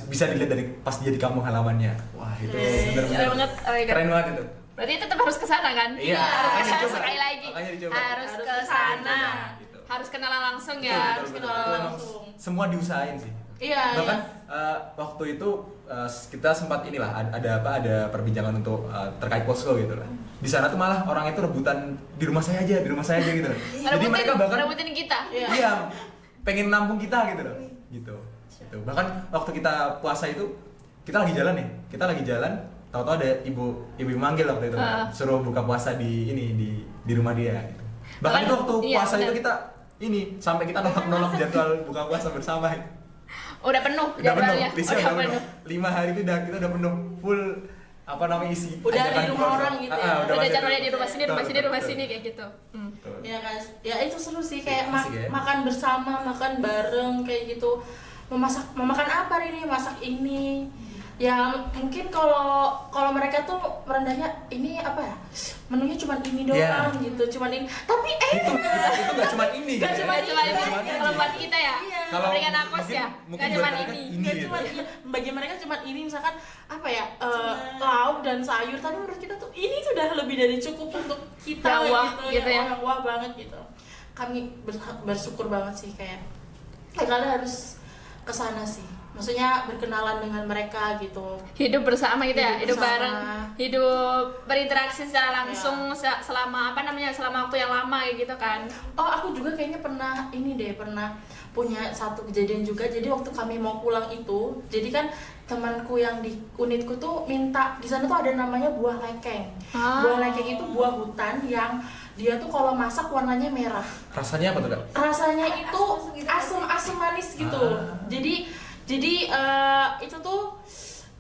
bisa dilihat dari pas dia di kampung halamannya. Wah itu bener-bener Keren banget. Oh my God. keren banget itu. Berarti tetap harus ke sana kan? Iya, Harus makanya ke sana dicoba. sekali lagi. Makanya dicoba. Harus Harus ke ke sana. sana, gitu. Harus kenalan langsung Betul, ya. betul, harus betul. kenalan Itu emang langsung. semua diusahain sih. Iya. Bahkan waktu itu kita sempat ada perbincangan untuk terkait posko gitu lah. Di sana tuh malah orang itu rebutan di rumah saya aja gitu loh. Jadi mereka bahkan rebutin kita. iya pengen nampung kita gitu loh. Gitu. Bahkan waktu kita puasa itu kita lagi jalan, tahu-tahu ada ibu manggil waktu itu suruh buka puasa di rumah dia gitu. Bahkan itu waktu iya, puasa bener. itu kita sampai kita nolak jadwal buka puasa bersama. Udah penuh Udah penuh, jadwalnya. listnya udah penuh. 5 hari itu kita udah penuh, full isi. Udah ajakan di rumah keluarga. orang gitu ya. Udah masih jadwalnya di rumah sini, Betul, rumah sini, rumah betul. sini kayak gitu. Betul. Ya kan, ya itu seru sih kayak Asik ya. makan bersama, makan bareng kayak gitu. Memakan apa hari ini, masak ini. Ya mungkin kalau mereka tuh merendahnya ini apa ya, menunya cuma ini doang Ya. gitu, cuman ini. Tapi Itu nggak cuma ini. Nggak gitu cuma ya. Cuma ini. ini, kalau buat kita ya. Iya. Kalau Berikan akos mungkin- ya. mungkin Gak buat cuma mereka ini. ini nggak gitu. cuma bagi mereka cuma ini misalkan apa ya, lauk dan sayur, tapi menurut kita tuh ini sudah lebih dari cukup untuk kita Yang wah gitu ya. yang wah banget gitu. Kami bersyukur banget sih kayak kalian harus kesana sih, maksudnya berkenalan dengan mereka gitu. Hidup bersama gitu ya, Hidup hidup bersama. bareng, hidup berinteraksi secara langsung selama selama waktu yang lama kayak gitu kan. Oh, aku juga kayaknya pernah punya satu kejadian juga. Jadi waktu kami mau pulang itu, jadi kan temanku yang di unitku tuh minta, di sana tuh ada namanya buah lekeng. Buah lekeng itu buah hutan yang dia tuh kalau masak warnanya merah. Rasanya apa tuh, Kak? Rasanya itu asam manis gitu. Jadi itu tuh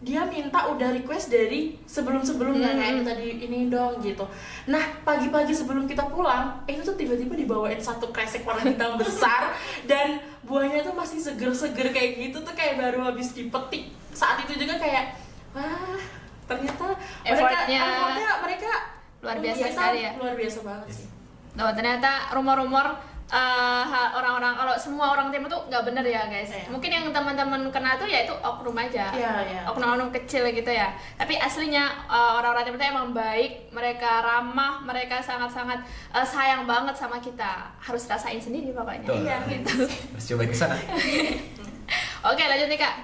dia minta udah request dari sebelumnya kayak tadi ini dong gitu. Nah pagi-pagi sebelum kita pulang itu tuh tiba-tiba dibawain satu kresek warna hitam besar dan buahnya tuh masih seger-seger kayak gitu tuh, kayak baru habis dipetik. Saat itu juga kayak wah ternyata Effortnya mereka luar biasa sekali ya. luar biasa banget sih. Nah, ternyata rumor-rumor orang-orang, kalau semua orang timur tuh nggak bener ya guys. Iya. Mungkin yang teman-teman kenal tuh ya itu oknum aja, Iya. oknum-oknum kecil gitu ya. Tapi aslinya orang-orang timur tuh emang baik, mereka ramah, mereka sangat-sangat sayang banget sama kita. Harus rasain sendiri pokoknya. Betul. Iya gitu. Harus cobain ke sana. Oke, lanjut nih Kak.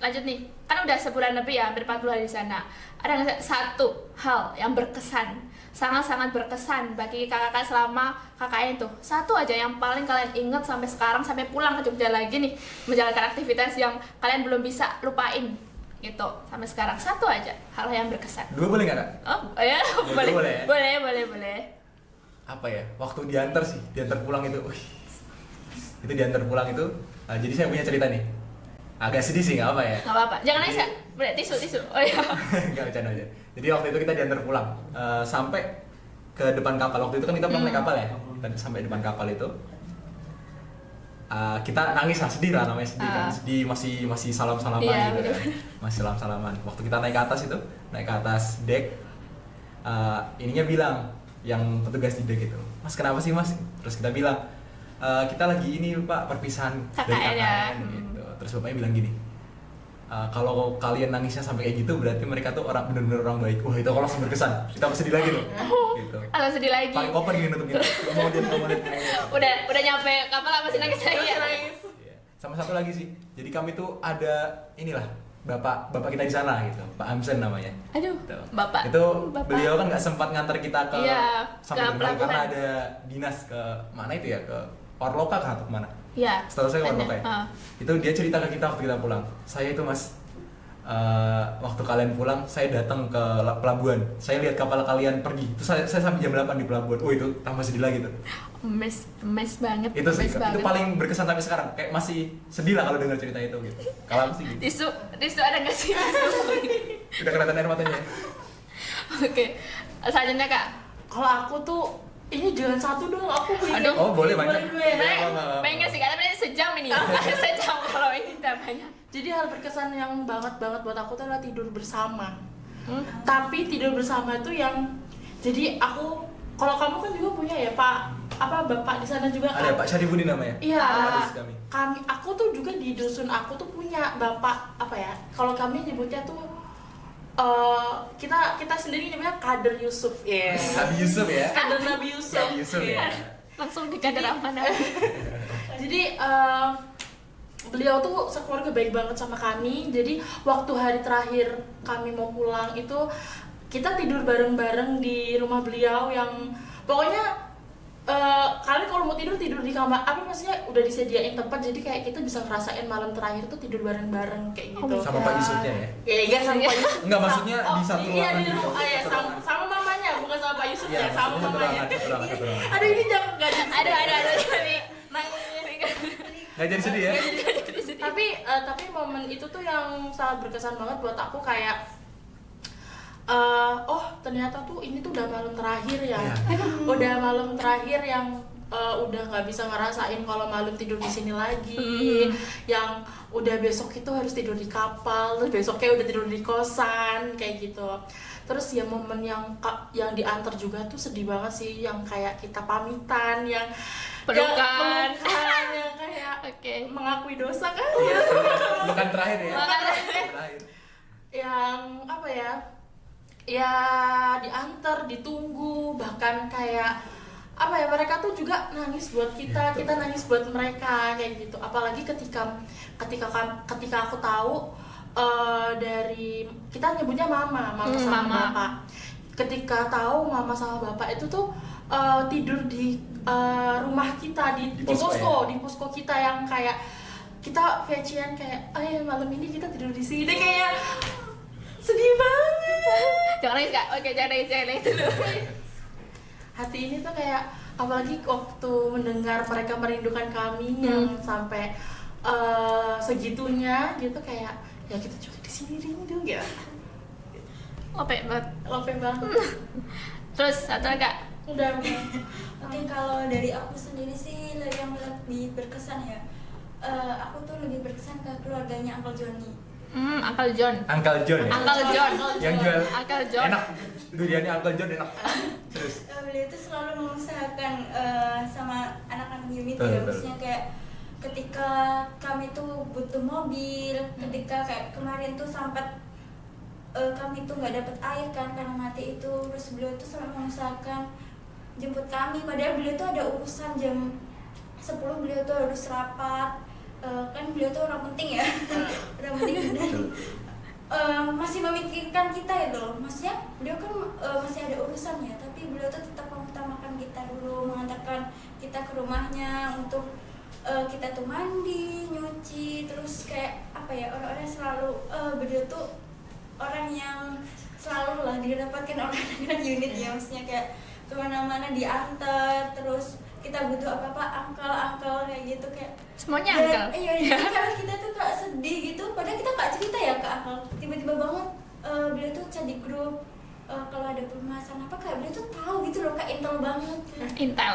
Lanjut nih, kan udah sebulan lebih ya, hampir 40 hari di sana. Ada nggak satu hal yang berkesan, sangat-sangat berkesan bagi kakak-kakak selama KKN tuh? Satu aja yang paling kalian inget sampai sekarang, sampai pulang ke Jogja lagi nih, menjalankan aktivitas yang kalian belum bisa lupain gitu sampai sekarang. Satu aja hal yang berkesan. 2 boleh nggak, Kak? Oh ya, Boleh, boleh ya? boleh. Apa ya? Waktu diantar pulang itu. Itu diantar pulang itu. Jadi saya punya cerita nih. Agak sedih sih, nggak apa ya. Nggak apa-apa, jangan nangis ya. Boleh tisu. Oh iya. Nggak, bercanda aja. Jadi waktu itu kita diantar pulang sampai ke depan kapal. Waktu itu kan kita belum naik kapal ya, dan sampai depan kapal itu kita nangis lah, sedih lah, namanya sedih kan, sedih, masih salam-salaman Iya, gitu kan. Masih salam-salaman. Waktu kita naik ke atas deck, ininya bilang, yang petugas di deck itu, "Mas, kenapa sih Mas?" Terus kita bilang, "Kita lagi ini Pak, perpisahan dari KKN ya." KKN gitu. Terus bapaknya bilang gini, "Kalau kalian nangisnya sampai kayak gitu, berarti mereka tuh bener-bener orang baik." Wah, itu kalau langsung berkesan, kita sedih lagi tuh gitu. Agak sedih lagi. Pakai koper gini nutupin, gak mau lihat. Udah nyampe kapal apa masih nangis lagi ya? Iya. Sama satu lagi sih, jadi kami tuh ada inilah bapak kita di sana gitu, Pak Hamsen namanya. Aduh, Gitu. Bapak. Itu beliau kan nggak sempat nganter kita ke Iya, sampai ke gerbang pelabuhan. karena ada dinas ke mana itu ya, ke Orloka kah atau kemana? Iya. Setahu saya ke ada. Orloka ya. Itu dia cerita ke kita waktu kita pulang. "Saya itu Mas, waktu kalian pulang, saya datang ke pelabuhan. Saya lihat kapal kalian pergi. Terus saya sampai jam 8 di pelabuhan." Oh, itu tambah sedih lagi tuh. Mes banget. Itu sih, mes itu banget. paling berkesan sampai sekarang. Kayak masih sedih lah kalau dengar cerita itu gitu. Kalau aku sih gitu. Tisu ada nggak sih? Udah kelihatan air matanya ya? Oke. Selanjutnya Kak. Kalau aku tuh ini jangan satu dong, aku pengen. Aduh. Oh, boleh banyak. Boleh. Iya, Pengen sih Kak, tapi ini sejam ini. Sejam kalau ini udah banyak. Jadi hal berkesan yang banget buat aku tuh adalah tidur bersama. Hmm? Tapi tidur bersama itu yang jadi aku, kalau kamu kan juga punya ya Pak, Bapak di sana juga kan? Ada Pak Syarifudin namanya. Iya, Harus kami. aku tuh juga di dusun aku tuh punya bapak apa ya? Kalau kami nyebutnya tuh kita sendiri nyebutnya Kader Yusuf ya. Nabi Yusuf ya. Kader Nabi Yusuf. Nabi Yusuf ya. Langsung dikader mana? Jadi beliau tuh sekeluarga baik banget sama kami. Jadi waktu hari terakhir kami mau pulang itu kita tidur bareng-bareng di rumah beliau yang pokoknya kalian kalau mau tidur di kamar apa maksudnya udah disediain tempat, jadi kayak kita bisa ngerasain malam terakhir tuh tidur bareng-bareng kayak gitu. Sama Pak Yusufnya ya. Ya enggak sama Pak Yusuf. Enggak, maksudnya di satu iya, ruangan di gitu. rumah ya Satu sama, ruangan. sama mamanya bukan sama Pak Yusuf Iya, ya, sama maksudnya mamanya. satu ruangan. Aduh ini jangan enggak Aduh. Nggak jadi sedih ya? tapi momen itu tuh yang sangat berkesan banget buat aku kayak oh ternyata tuh ini tuh udah malam terakhir ya. Iya. Udah malam terakhir yang udah nggak bisa ngerasain kalau malam tidur di sini lagi. Yang udah besok itu harus tidur di kapal, terus besoknya udah tidur di kosan kayak gitu. Terus ya momen yang diantar juga tuh sedih banget sih, yang kayak kita pamitan, yang Pelukan. yang kayak Oke. mengakui dosa kan. Bukan terakhir ya. Bukan terakhir. Terakhir. Yang apa ya? Ya diantar, ditunggu, bahkan kayak apa ya, mereka tuh juga nangis buat kita nangis buat mereka kayak gitu. Apalagi ketika aku tahu dari kita nyebutnya mama sama mama. bapak. Ketika tahu mama sama bapak itu tuh tidur di rumah kita di posko kita yang kayak kita vecian kayak malam ini kita tidur di sini, kayak sedih banget. Jangan nangis Kak. Oke, jangan nangis dulu. Hati ini tuh kayak apalagi waktu mendengar mereka merindukan kami yang sampai segitunya gitu, kayak ya kita juga di sini rindu ya. Lope banget. Lope banget. Terus satu lagi Kak. Udah. Mungkin kalau dari aku sendiri sih yang lebih berkesan ya, aku tuh lebih berkesan ke keluarganya Uncle Johnny. Uncle John. Uncle John ya. Uncle John. Yang jual Uncle John. enak. Duriannya Uncle John enak. Terus. Beliau itu selalu mengusahakan sama anak-anak unit Betul, ya, betul. maksudnya kayak ketika kami tuh butuh mobil, ketika kayak kemarin tuh sempat kami tuh nggak dapet air kan karena mati itu, terus beliau tuh selalu mengusahakan jemput kami, padahal beliau tuh ada urusan jam 10 beliau tuh harus rapat. Kan beliau tuh orang penting ya, orang penting dan masih memikirkan kita ya loh, maksudnya beliau kan masih ada urusan ya, tapi beliau tuh tetap mengutamakan kita dulu, mengantarkan kita ke rumahnya untuk kita tuh mandi, nyuci, terus kayak apa ya, orang-orang selalu beliau tuh orang yang selalu lah didapatkan orang-orang unit ya, maksudnya kayak kemana-mana diantar, terus kita butuh apa-apa angkel kayak gitu, kayak Semuanya dan, Uncle. iya, kalau kita tuh kayak sedih gitu, padahal kita nggak cerita ya ke angkel, tiba-tiba banget beliau tuh chat di grup kalau ada permasalahan apa kayak beliau tuh tahu gitu loh, kayak intel banget. Intel.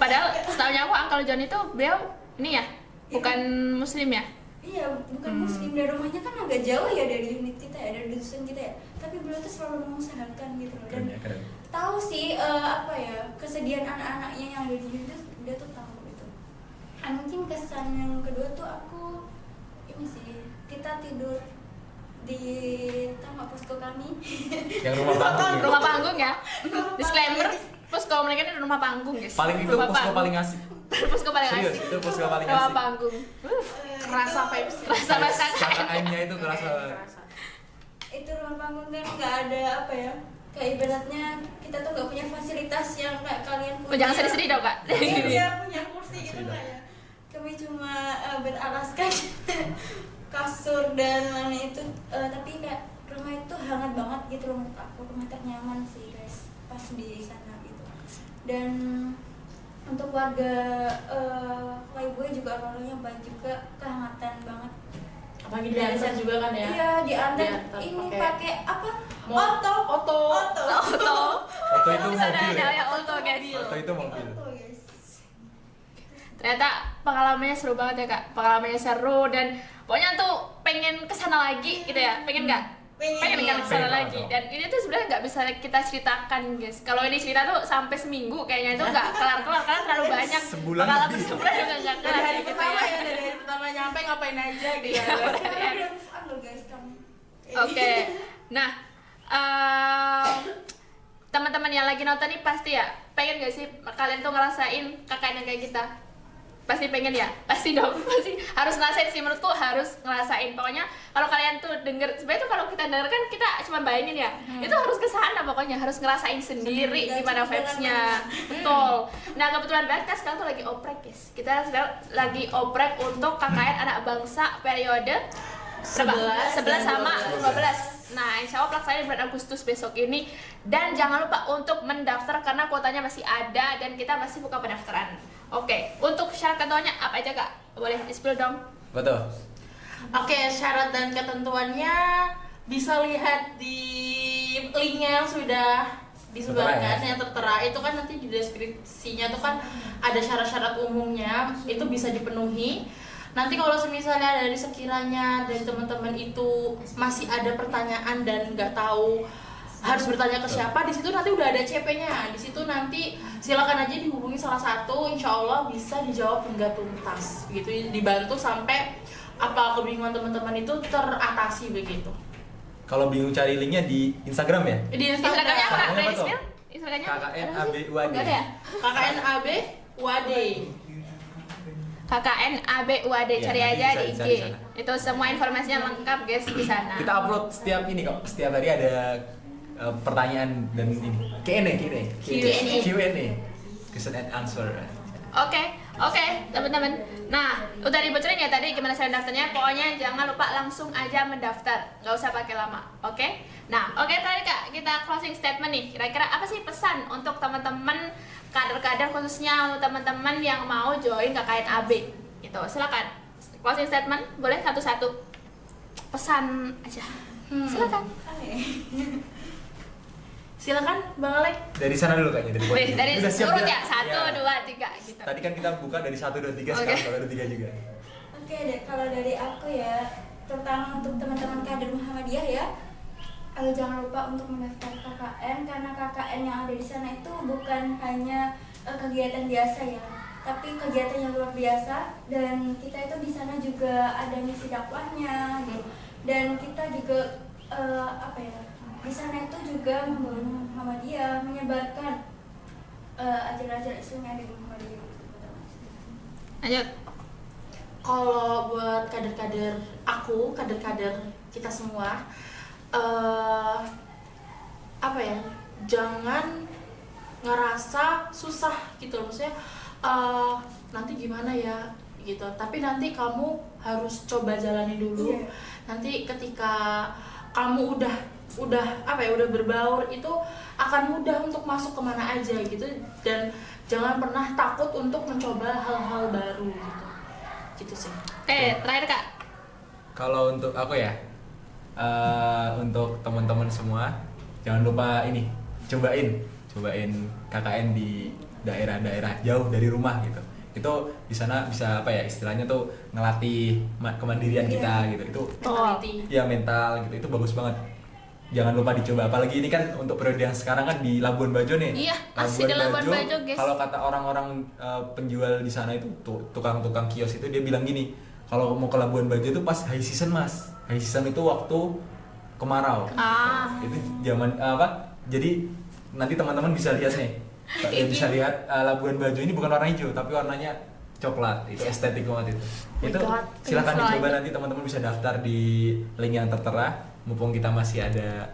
Padahal setahunya aku Uncle John itu beliau ini ya, bukan muslim ya? Iya, bukan muslim, dan rumahnya kan agak jauh ya dari unit kita ya, dari dusun kita ya. Tapi beliau tuh selalu mengusahakan gitu loh. Dan Keren. tahu sih apa ya, kesedihan anak-anaknya yang ada di unit dia tuh tahu gitu. Mungkin kesan yang kedua tuh aku ini sih, kita tidur di taman posko kami. Yang rumah panggung ya? Rumah panggung ya. Disclaimer, posko mereka ini rumah panggung guys. Paling itu Rumah posko panggung. paling asik. Posko paling Serius, asik. itu posko paling Rumah asik. panggung. Kerasa vibes. Kerasa vibes KKN. KKN-nya itu kerasa. Itu rumah panggung kan nggak ada apa ya, kayak ibaratnya kita tuh nggak punya fasilitas yang kayak kalian punya. Oh, jangan sedih-sedih dong kak. Iya, punya kursi gitu Sedih nggak dong. ya. Kami cuma beralaskan kasur dan lain itu, tapi kayak rumah itu hangat banget gitu loh menurut aku, rumah ternyaman sih guys pas di sana gitu. Dan untuk warga Playboy juga orangnya baik juga, kehangatan banget. Apalagi diantar juga kan ya. Iya, diantar Diantar ini pakai pakai apa? Oto. Oto. Foto itu Bisa ada mobil ya? namanya Oto guys. Foto itu mobil. Oto, guys. Ternyata pengalamannya seru banget ya kak. Pengalamannya seru dan pokoknya tuh pengen kesana lagi gitu ya. Pengen nggak? Pengen kan kesana Pengen lagi. banget. Dan ini tuh sebenarnya nggak bisa kita ceritakan guys. Kalau ini cerita tuh sampai seminggu kayaknya itu nggak kelar-kelar karena terlalu banyak. Sebulan Pengalaman lebih. sebulan juga nggak Dari kelar hari gitu pertama ya. ya, dari hari pertama nyampe ngapain aja gitu Iya, ya. benar. Udah move on loh guys kami. Oke, nah teman-teman yang lagi nonton nih pasti ya pengen gak sih kalian tuh ngerasain KKN yang kayak kita? Pasti pengen ya? Pasti dong, pasti harus ngerasain sih, menurutku harus ngerasain. Pokoknya kalau kalian tuh denger, sebenarnya tuh kalau kita denger kan kita cuma bayangin ya, itu harus kesana pokoknya, harus ngerasain sendiri Sendiri, gimana guys, vibes-nya. Betul. Nah kebetulan banget kan sekarang tuh lagi oprek guys. Kita sekarang lagi oprek untuk KKN anak bangsa periode 11 sama 12. Nah, insya Allah pelaksanaannya bulan Agustus besok ini. Dan jangan lupa untuk mendaftar karena kuotanya masih ada dan kita masih buka pendaftaran. Oke, untuk syarat ketentuannya apa aja kak? Boleh di-spill dong? Betul. Oke, syarat dan ketentuannya bisa lihat di linknya yang sudah disebarkan, Tertera ya? yang tertera. Itu kan nanti di deskripsinya tuh kan ada syarat-syarat umumnya, itu bisa dipenuhi. Nanti kalau misalnya dari sekiranya dari teman-teman itu masih ada pertanyaan dan nggak tahu harus bertanya ke siapa, di situ nanti udah ada CP-nya. Di situ nanti silakan aja dihubungi salah satu, insya Allah bisa dijawab hingga tuntas. Gitu, dibantu sampai apa kebingungan teman-teman itu teratasi begitu. Kalau bingung cari linknya di Instagram ya? Di Instagramnya apa kak? Instagramnya Boleh apa tuh? di-spill? Instagramnya apa? KKN Apa sih? ABUAD. Nggak ada ya? KKNAB WAD. KKN ABUAD, Iya, cari nanti aja bisa di IG. dicari sana. Itu semua informasinya lengkap guys di sana. Kita upload setiap ini kok, setiap hari ada pertanyaan dan ini Q&A, question and answer. Oke, teman-teman. Nah, udah dibocorin ya tadi gimana cara daftarnya. Pokoknya jangan lupa langsung aja mendaftar, nggak usah pakai lama. Oke? Nah, tadi kak kita closing statement nih. Kira-kira apa sih pesan untuk teman-teman kader-kader khususnya untuk teman-teman yang mau join KKN AB? Gitu. Silakan. Closing statement boleh satu-satu. Pesan aja. Silakan. Silakan Bang Alek. Dari sana dulu kayaknya dari Wih, dari Udah siap urut ya? ya, 1, Iya. 2, 3 gitu. Tadi kan kita buka dari 1, 2, 3, Oke. sekarang baru 3 juga. Oke deh, kalau dari aku ya, terutama untuk teman-teman kader Muhammadiyah ya, jangan lupa untuk mendaftar KKN karena KKN yang ada di sana itu bukan hanya kegiatan biasa ya, tapi kegiatan yang luar biasa, dan kita itu di sana juga ada misi dakwahnya gitu. Dan kita juga di sana itu juga membangun Muhammadiyah, menyebarkan ajaran-ajaran Islam yang ada di Muhammadiyah. Lanjut. Kalau buat kader-kader aku, kader-kader kita semua, jangan ngerasa susah gitu loh, maksudnya nanti gimana ya gitu. Tapi nanti kamu harus coba jalani dulu. Iya. Nanti ketika kamu udah berbaur itu akan mudah untuk masuk kemana aja gitu, dan jangan pernah takut untuk mencoba hal-hal baru gitu sih. Terakhir kak. Kalau untuk aku ya, untuk teman-teman semua jangan lupa ini cobain KKN di daerah-daerah jauh dari rumah gitu. Itu di sana bisa apa ya istilahnya tuh ngelatih kemandirian kita gitu. Itu Mentality. ya mental gitu. Itu bagus banget. Jangan lupa dicoba, apalagi ini kan untuk periode yang sekarang kan di Labuan Bajo nih. Iya, masih di Labuan Bajo, guys. Kalau kata orang-orang penjual di sana itu tukang-tukang kios itu dia bilang gini, kalau mau ke Labuan Bajo itu pas high season Mas. High season itu waktu kemarau. Itu zaman apa? Jadi nanti teman-teman bisa lihat nih. Bisa lihat Labuan Bajo ini bukan warna hijau tapi warnanya coklat. Itu estetik banget itu. My Itu God, silakan pengen dicoba lagi. nanti teman-teman bisa daftar di link yang tertera. Mumpung kita masih ada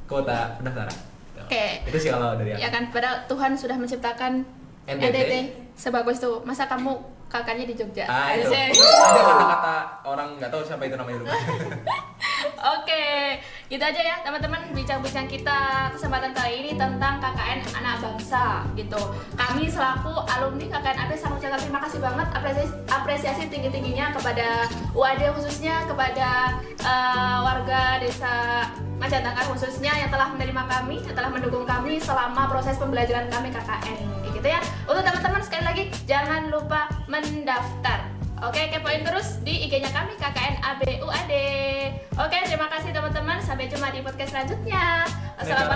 kuota pendaftaran. Oke. Itu sih kalau dari aku. Ya kan, padahal Tuhan sudah menciptakan NTT. NTT sebagus itu. Masa kamu kakaknya di Jogja? Itu. Asik. Ada kata-kata orang nggak tahu siapa itu namanya dulu. Oke, gitu aja ya teman-teman bincang-bincang kita kesempatan kali ini tentang KKN Anak Bangsa gitu. Kami selaku alumni KKN AB sangat ucapkan terima kasih banget, apresiasi tinggi-tingginya kepada UAD khususnya, kepada warga desa Majantakar khususnya yang telah menerima kami, yang telah mendukung kami selama proses pembelajaran kami KKN kayak gitu ya. Untuk teman-teman sekali lagi jangan lupa mendaftar. Oke, kepoin terus di IG-nya kami KKN AB UAD. Oke, terima kasih teman-teman. Sampai jumpa di podcast selanjutnya. Assalamualaikum.